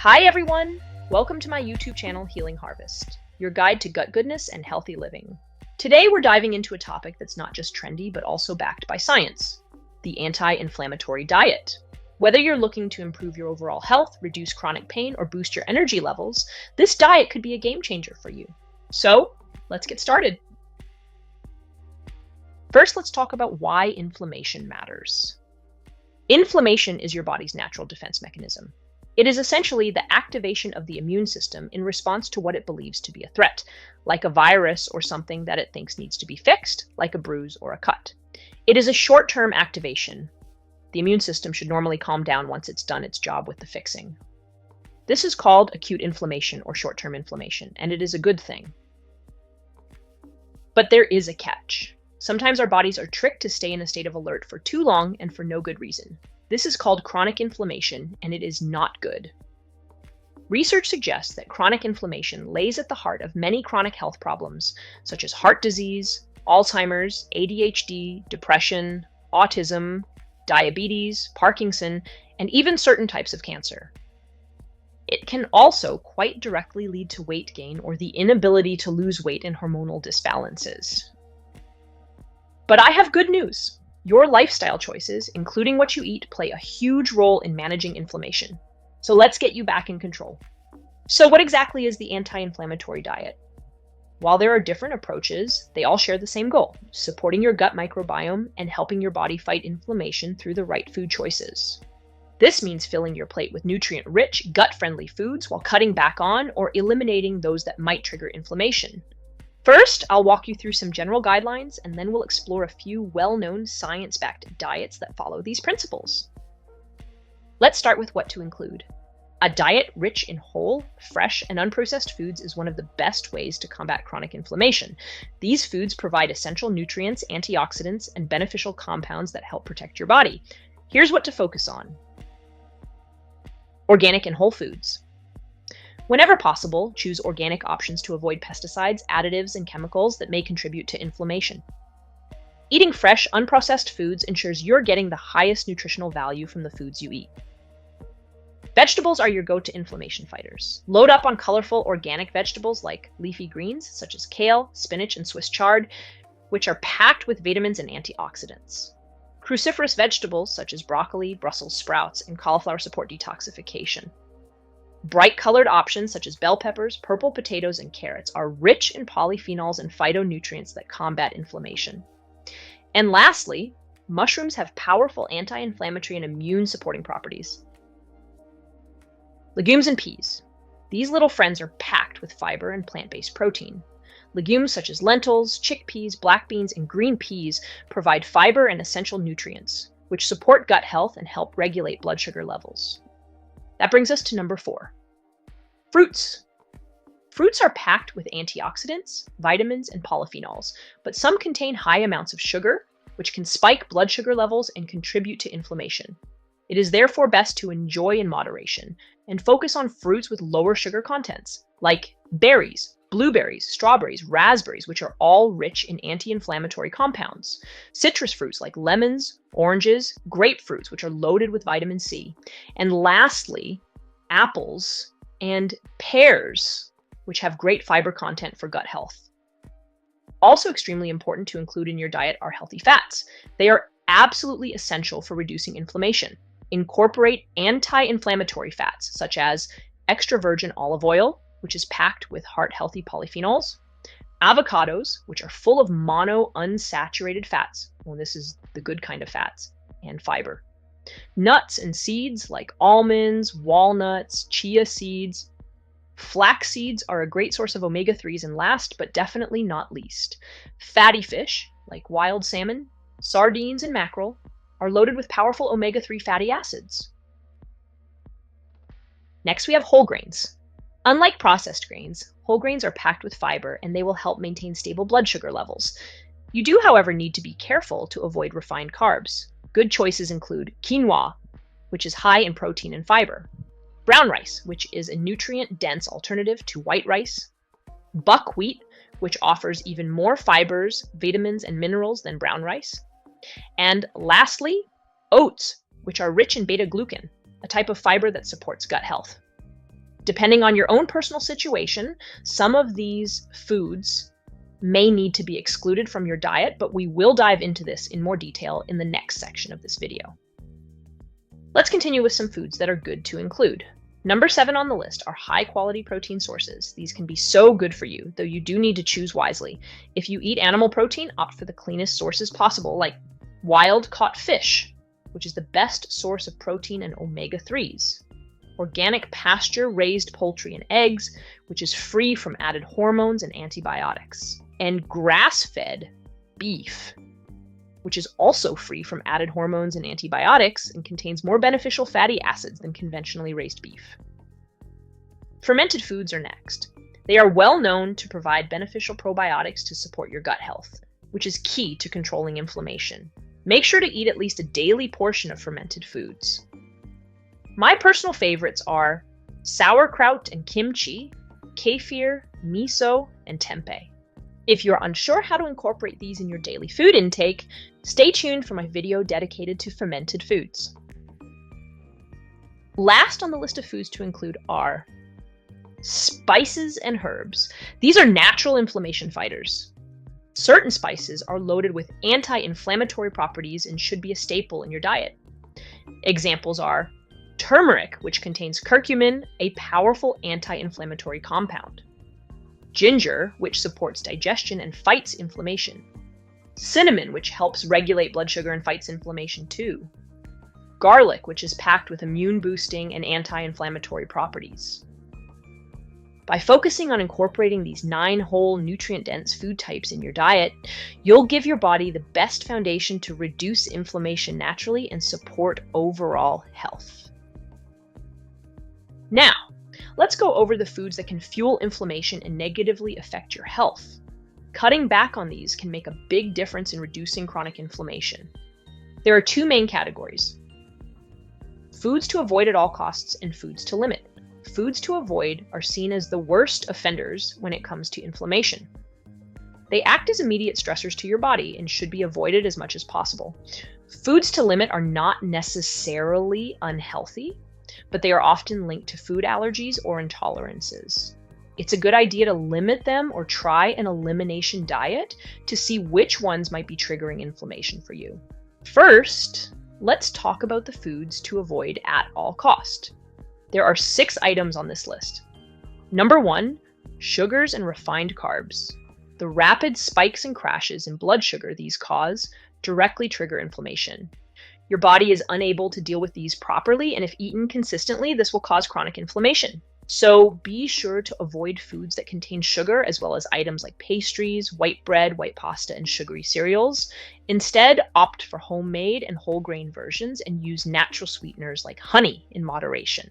Hi everyone! Welcome to my YouTube channel, Healing Harvest, your guide to gut goodness and healthy living. Today we're diving into a topic that's not just trendy, but also backed by science, the anti-inflammatory diet. Whether you're looking to improve your overall health, reduce chronic pain, or boost your energy levels, this diet could be a game changer for you. So, let's get started. First, let's talk about why inflammation matters. Inflammation is your body's natural defense mechanism. It is essentially the activation of the immune system in response to what it believes to be a threat, like a virus or something that it thinks needs to be fixed, like a bruise or a cut. It is a short-term activation. The immune system should normally calm down once it's done its job with the fixing. This is called acute inflammation or short-term inflammation, and it is a good thing. But there is a catch. Sometimes our bodies are tricked to stay in a state of alert for too long and for no good reason. This is called chronic inflammation, and it is not good. Research suggests that chronic inflammation lays at the heart of many chronic health problems, such as heart disease, Alzheimer's, ADHD, depression, autism, diabetes, Parkinson, and even certain types of cancer. It can also quite directly lead to weight gain or the inability to lose weight in hormonal disbalances. But I have good news. Your lifestyle choices, including what you eat, play a huge role in managing inflammation. So let's get you back in control. So what exactly is the anti-inflammatory diet? While there are different approaches, they all share the same goal: supporting your gut microbiome and helping your body fight inflammation through the right food choices. This means filling your plate with nutrient-rich, gut-friendly foods while cutting back on or eliminating those that might trigger inflammation. First, I'll walk you through some general guidelines, and then we'll explore a few well-known science-backed diets that follow these principles. Let's start with what to include. A diet rich in whole, fresh, and unprocessed foods is one of the best ways to combat chronic inflammation. These foods provide essential nutrients, antioxidants, and beneficial compounds that help protect your body. Here's what to focus on. Organic and whole foods. Whenever possible, choose organic options to avoid pesticides, additives, and chemicals that may contribute to inflammation. Eating fresh, unprocessed foods ensures you're getting the highest nutritional value from the foods you eat. Vegetables are your go-to inflammation fighters. Load up on colorful organic vegetables like leafy greens, such as kale, spinach, and Swiss chard, which are packed with vitamins and antioxidants. Cruciferous vegetables, such as broccoli, Brussels sprouts, and cauliflower, support detoxification. Bright-colored options such as bell peppers, purple potatoes, and carrots are rich in polyphenols and phytonutrients that combat inflammation. And lastly, mushrooms have powerful anti-inflammatory and immune-supporting properties. Legumes and peas. These little friends are packed with fiber and plant-based protein. Legumes such as lentils, chickpeas, black beans, and green peas provide fiber and essential nutrients, which support gut health and help regulate blood sugar levels. That brings us to number 4. Fruits. Fruits are packed with antioxidants, vitamins, and polyphenols, but some contain high amounts of sugar, which can spike blood sugar levels and contribute to inflammation. It is therefore best to enjoy in moderation and focus on fruits with lower sugar contents, like berries, blueberries, strawberries, raspberries, which are all rich in anti-inflammatory compounds. Citrus fruits like lemons, oranges, grapefruits, which are loaded with vitamin C. And lastly, apples and pears, which have great fiber content for gut health. Also extremely important to include in your diet are healthy fats. They are absolutely essential for reducing inflammation. Incorporate anti-inflammatory fats, such as extra virgin olive oil, which is packed with heart-healthy polyphenols, avocados, which are full of monounsaturated fats, well, this is the good kind of fats, and fiber. Nuts and seeds like almonds, walnuts, chia seeds. Flax seeds are a great source of omega-3s, and last but definitely not least, fatty fish like wild salmon, sardines, and mackerel are loaded with powerful omega-3 fatty acids. Next, we have whole grains. Unlike processed grains, whole grains are packed with fiber, and they will help maintain stable blood sugar levels. You do, however, need to be careful to avoid refined carbs. Good choices include quinoa, which is high in protein and fiber, brown rice, which is a nutrient-dense alternative to white rice, buckwheat, which offers even more fibers, vitamins, and minerals than brown rice, and lastly, oats, which are rich in beta-glucan, a type of fiber that supports gut health. Depending on your own personal situation, some of these foods may need to be excluded from your diet, but we will dive into this in more detail in the next section of this video. Let's continue with some foods that are good to include. Number 7 on the list are high-quality protein sources. These can be so good for you, though you do need to choose wisely. If you eat animal protein, opt for the cleanest sources possible, like wild-caught fish, which is the best source of protein and omega-3s. Organic pasture-raised poultry and eggs, which is free from added hormones and antibiotics. And grass-fed beef, which is also free from added hormones and antibiotics and contains more beneficial fatty acids than conventionally raised beef. Fermented foods are next. They are well known to provide beneficial probiotics to support your gut health, which is key to controlling inflammation. Make sure to eat at least a daily portion of fermented foods. My personal favorites are sauerkraut and kimchi, kefir, miso, and tempeh. If you're unsure how to incorporate these in your daily food intake, stay tuned for my video dedicated to fermented foods. Last on the list of foods to include are spices and herbs. These are natural inflammation fighters. Certain spices are loaded with anti-inflammatory properties and should be a staple in your diet. Examples are turmeric, which contains curcumin, a powerful anti-inflammatory compound. Ginger, which supports digestion and fights inflammation. Cinnamon, which helps regulate blood sugar and fights inflammation too. Garlic, which is packed with immune-boosting and anti-inflammatory properties. By focusing on incorporating these 9 whole nutrient-dense food types in your diet, you'll give your body the best foundation to reduce inflammation naturally and support overall health. Now, let's go over the foods that can fuel inflammation and negatively affect your health. Cutting back on these can make a big difference in reducing chronic inflammation. There are 2 main categories: foods to avoid at all costs and foods to limit. Foods to avoid are seen as the worst offenders when it comes to inflammation. They act as immediate stressors to your body and should be avoided as much as possible. Foods to limit are not necessarily unhealthy, but they are often linked to food allergies or intolerances. It's a good idea to limit them or try an elimination diet to see which ones might be triggering inflammation for you. First, let's talk about the foods to avoid at all cost. There are 6 items on this list. Number 1, sugars and refined carbs. The rapid spikes and crashes in blood sugar these cause directly trigger inflammation. Your body is unable to deal with these properly, and if eaten consistently, this will cause chronic inflammation. So be sure to avoid foods that contain sugar, as well as items like pastries, white bread, white pasta, and sugary cereals. Instead, opt for homemade and whole grain versions and use natural sweeteners like honey in moderation.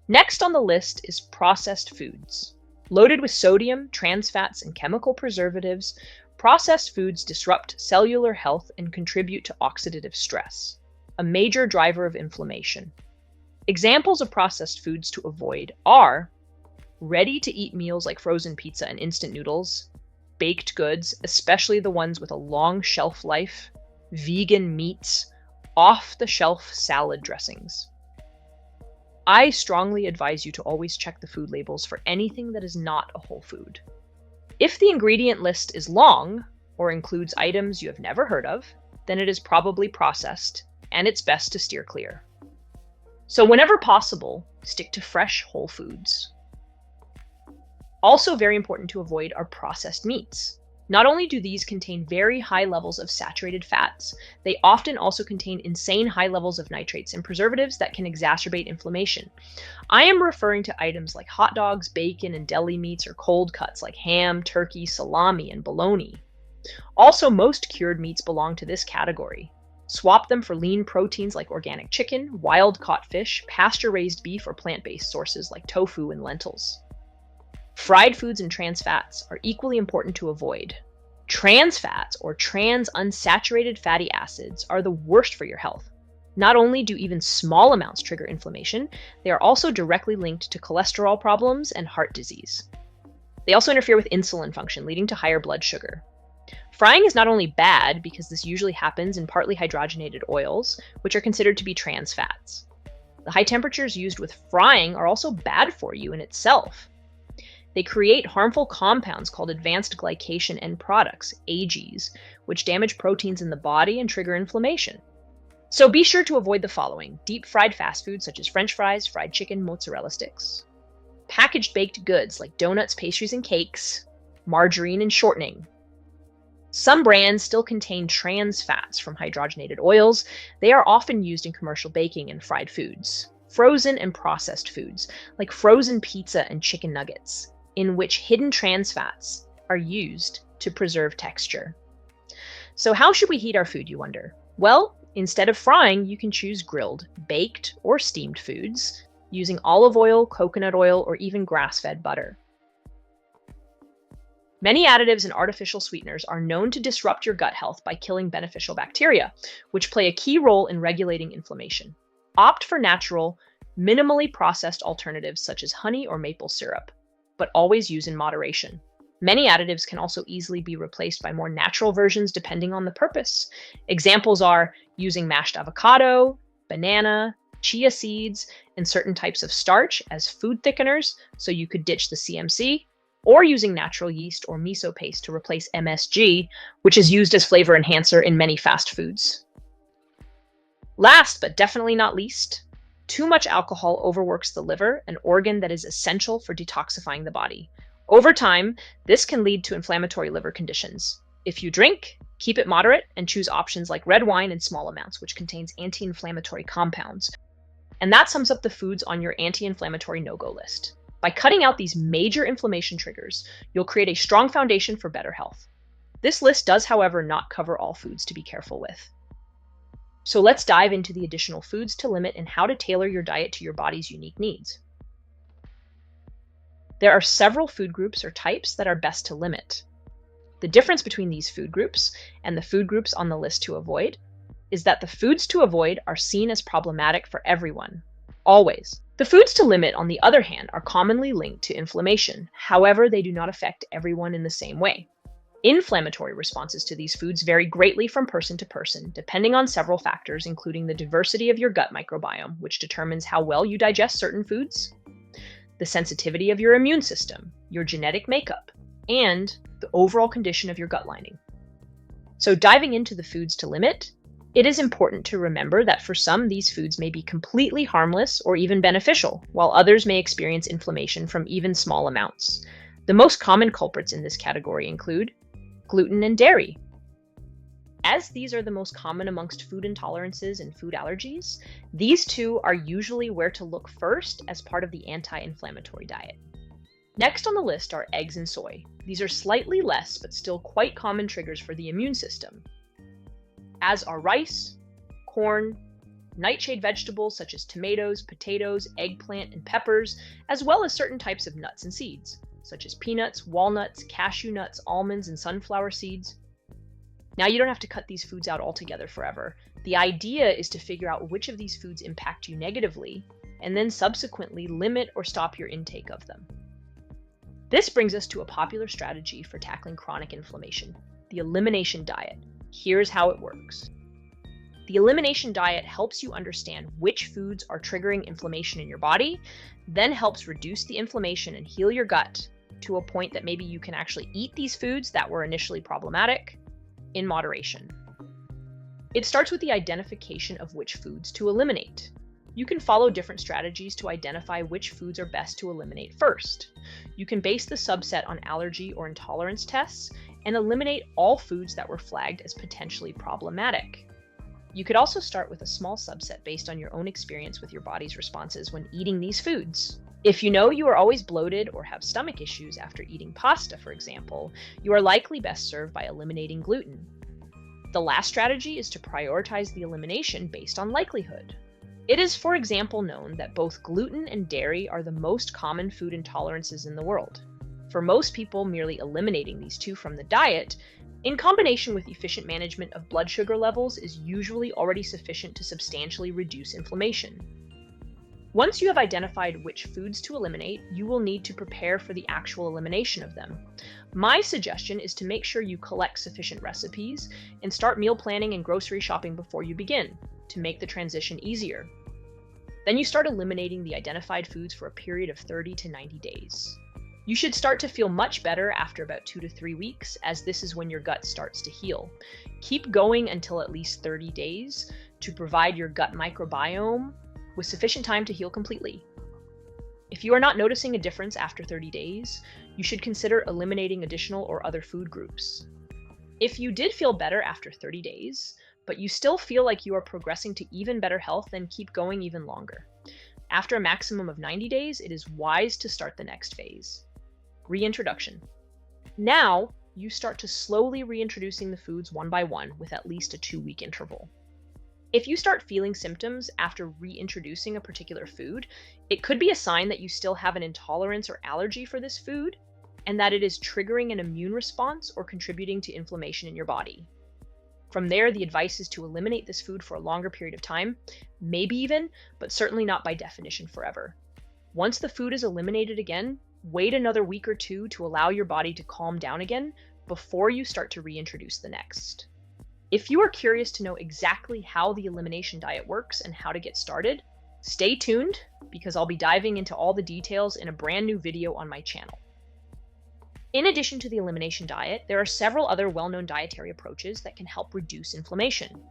Next on the list is processed foods. Loaded with sodium, trans fats, and chemical preservatives, processed foods disrupt cellular health and contribute to oxidative stress, a major driver of inflammation. Examples of processed foods to avoid are ready-to-eat meals like frozen pizza and instant noodles, baked goods, especially the ones with a long shelf life, vegan meats, off-the-shelf salad dressings. I strongly advise you to always check the food labels for anything that is not a whole food. If the ingredient list is long or includes items you have never heard of, then it is probably processed, and it's best to steer clear. So whenever possible, stick to fresh whole foods. Also very important to avoid are processed meats. Not only do these contain very high levels of saturated fats, they often also contain insane high levels of nitrates and preservatives that can exacerbate inflammation. I am referring to items like hot dogs, bacon, and deli meats, or cold cuts like ham, turkey, salami, and bologna. Also, most cured meats belong to this category. Swap them for lean proteins like organic chicken, wild-caught fish, pasture-raised beef, or plant-based sources like tofu and lentils. Fried foods and trans fats are equally important to avoid. Trans fats, or trans-unsaturated fatty acids, are the worst for your health. Not only do even small amounts trigger inflammation, they are also directly linked to cholesterol problems and heart disease. They also interfere with insulin function, leading to higher blood sugar. Frying is not only bad because this usually happens in partly hydrogenated oils, which are considered to be trans fats, The high temperatures used with frying are also bad for you in itself. They create harmful compounds called advanced glycation end products, AGs, which damage proteins in the body and trigger inflammation. So be sure to avoid the following: deep fried fast food such as French fries, fried chicken, mozzarella sticks, packaged baked goods like donuts, pastries, and cakes, margarine and shortening. Some brands still contain trans fats from hydrogenated oils. They are often used in commercial baking and fried foods. Frozen and processed foods like frozen pizza and chicken nuggets, in which hidden trans fats are used to preserve texture. So how should we heat our food, you wonder? Well, instead of frying, you can choose grilled, baked, or steamed foods using olive oil, coconut oil, or even grass-fed butter. Many additives and artificial sweeteners are known to disrupt your gut health by killing beneficial bacteria, which play a key role in regulating inflammation. Opt for natural, minimally processed alternatives such as honey or maple syrup, but always use in moderation. Many additives can also easily be replaced by more natural versions depending on the purpose. Examples are using mashed avocado, banana, chia seeds, and certain types of starch as food thickeners, so you could ditch the CMC, or using natural yeast or miso paste to replace MSG, which is used as flavor enhancer in many fast foods. Last, but definitely not least, too much alcohol overworks the liver, an organ that is essential for detoxifying the body. Over time, this can lead to inflammatory liver conditions. If you drink, keep it moderate and choose options like red wine in small amounts, which contains anti-inflammatory compounds. And that sums up the foods on your anti-inflammatory no-go list. By cutting out these major inflammation triggers, you'll create a strong foundation for better health. This list does, however, not cover all foods to be careful with. So let's dive into the additional foods to limit and how to tailor your diet to your body's unique needs. There are several food groups or types that are best to limit. The difference between these food groups and the food groups on the list to avoid is that the foods to avoid are seen as problematic for everyone, always. The foods to limit, on the other hand, are commonly linked to inflammation. However, they do not affect everyone in the same way. Inflammatory responses to these foods vary greatly from person to person, depending on several factors, including the diversity of your gut microbiome, which determines how well you digest certain foods, the sensitivity of your immune system, your genetic makeup, and the overall condition of your gut lining. So diving into the foods to limit, it is important to remember that for some, these foods may be completely harmless or even beneficial, while others may experience inflammation from even small amounts. The most common culprits in this category include gluten and dairy. As these are the most common amongst food intolerances and food allergies, these two are usually where to look first as part of the anti-inflammatory diet. Next on the list are eggs and soy. These are slightly less but still quite common triggers for the immune system, as are rice, corn, nightshade vegetables such as tomatoes, potatoes, eggplant, and peppers, as well as certain types of nuts and seeds, such as peanuts, walnuts, cashew nuts, almonds, and sunflower seeds. Now, you don't have to cut these foods out altogether forever. The idea is to figure out which of these foods impact you negatively, and then subsequently limit or stop your intake of them. This brings us to a popular strategy for tackling chronic inflammation, the elimination diet. Here's how it works. The elimination diet helps you understand which foods are triggering inflammation in your body, then helps reduce the inflammation and heal your gut to a point that maybe you can actually eat these foods that were initially problematic in moderation. It starts with the identification of which foods to eliminate. You can follow different strategies to identify which foods are best to eliminate first. You can base the subset on allergy or intolerance tests and eliminate all foods that were flagged as potentially problematic. You could also start with a small subset based on your own experience with your body's responses when eating these foods. If you know you are always bloated or have stomach issues after eating pasta, for example, you are likely best served by eliminating gluten. The last strategy is to prioritize the elimination based on likelihood. It is, for example, known that both gluten and dairy are the most common food intolerances in the world. For most people, merely eliminating these two from the diet, in combination with efficient management of blood sugar levels, is usually already sufficient to substantially reduce inflammation. Once you have identified which foods to eliminate, you will need to prepare for the actual elimination of them. My suggestion is to make sure you collect sufficient recipes and start meal planning and grocery shopping before you begin, to make the transition easier. Then you start eliminating the identified foods for a period of 30 to 90 days. You should start to feel much better after about 2 to 3 weeks, as this is when your gut starts to heal. Keep going until at least 30 days to provide your gut microbiome with sufficient time to heal completely. If you are not noticing a difference after 30 days, you should consider eliminating additional or other food groups. If you did feel better after 30 days, but you still feel like you are progressing to even better health, then keep going even longer. After a maximum of 90 days, it is wise to start the next phase. Reintroduction. Now, you start to slowly reintroducing the foods one by one with at least a 2-week interval. If you start feeling symptoms after reintroducing a particular food, it could be a sign that you still have an intolerance or allergy for this food, and that it is triggering an immune response or contributing to inflammation in your body. From there, the advice is to eliminate this food for a longer period of time, maybe even, but certainly not by definition forever. Once the food is eliminated again, wait another week or two to allow your body to calm down again before you start to reintroduce the next. If you are curious to know exactly how the elimination diet works and how to get started, stay tuned because I'll be diving into all the details in a brand new video on my channel. In addition to the elimination diet, there are several other well-known dietary approaches that can help reduce inflammation.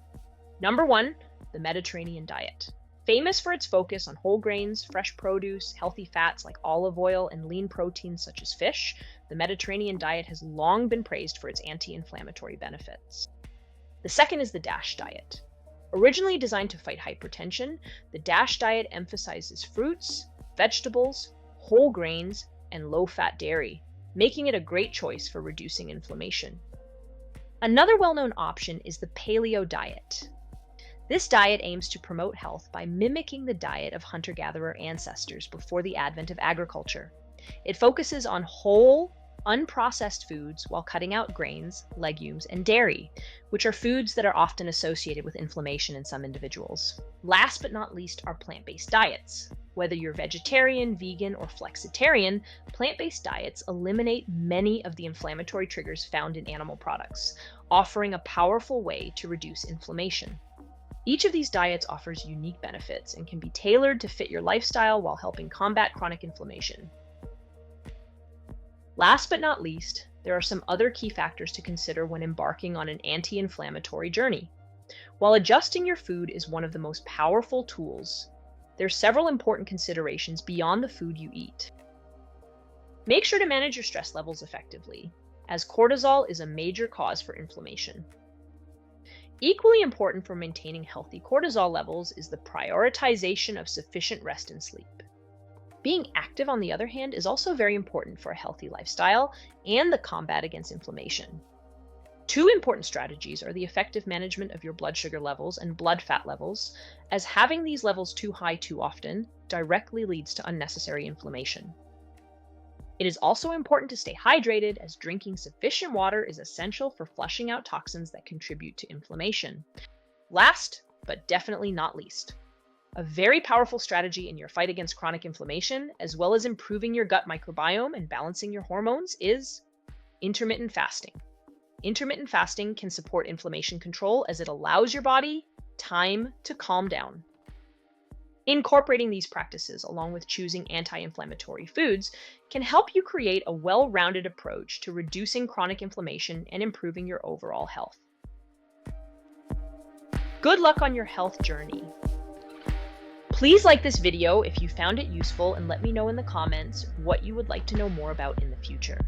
Number 1, the Mediterranean diet. Famous for its focus on whole grains, fresh produce, healthy fats like olive oil, and lean proteins such as fish, the Mediterranean diet has long been praised for its anti-inflammatory benefits. The second is the DASH diet. Originally designed to fight hypertension, the DASH diet emphasizes fruits, vegetables, whole grains, and low-fat dairy, making it a great choice for reducing inflammation. Another well-known option is the paleo diet. This diet aims to promote health by mimicking the diet of hunter-gatherer ancestors before the advent of agriculture. It focuses on whole, unprocessed foods while cutting out grains, legumes, and dairy, which are foods that are often associated with inflammation in some individuals. Last but not least are plant-based diets. Whether you're vegetarian, vegan, or flexitarian, plant-based diets eliminate many of the inflammatory triggers found in animal products, offering a powerful way to reduce inflammation. Each of these diets offers unique benefits and can be tailored to fit your lifestyle while helping combat chronic inflammation. Last but not least, there are some other key factors to consider when embarking on an anti-inflammatory journey. While adjusting your food is one of the most powerful tools, there are several important considerations beyond the food you eat. Make sure to manage your stress levels effectively, as cortisol is a major cause for inflammation. Equally important for maintaining healthy cortisol levels is the prioritization of sufficient rest and sleep. Being active, on the other hand, is also very important for a healthy lifestyle and the combat against inflammation. Two important strategies are the effective management of your blood sugar levels and blood fat levels, as having these levels too high too often directly leads to unnecessary inflammation. It is also important to stay hydrated, as drinking sufficient water is essential for flushing out toxins that contribute to inflammation. Last, but definitely not least, a very powerful strategy in your fight against chronic inflammation, as well as improving your gut microbiome and balancing your hormones, is intermittent fasting. Intermittent fasting can support inflammation control as it allows your body time to calm down. Incorporating these practices along with choosing anti-inflammatory foods can help you create a well-rounded approach to reducing chronic inflammation and improving your overall health. Good luck on your health journey. Please like this video if you found it useful and let me know in the comments what you would like to know more about in the future.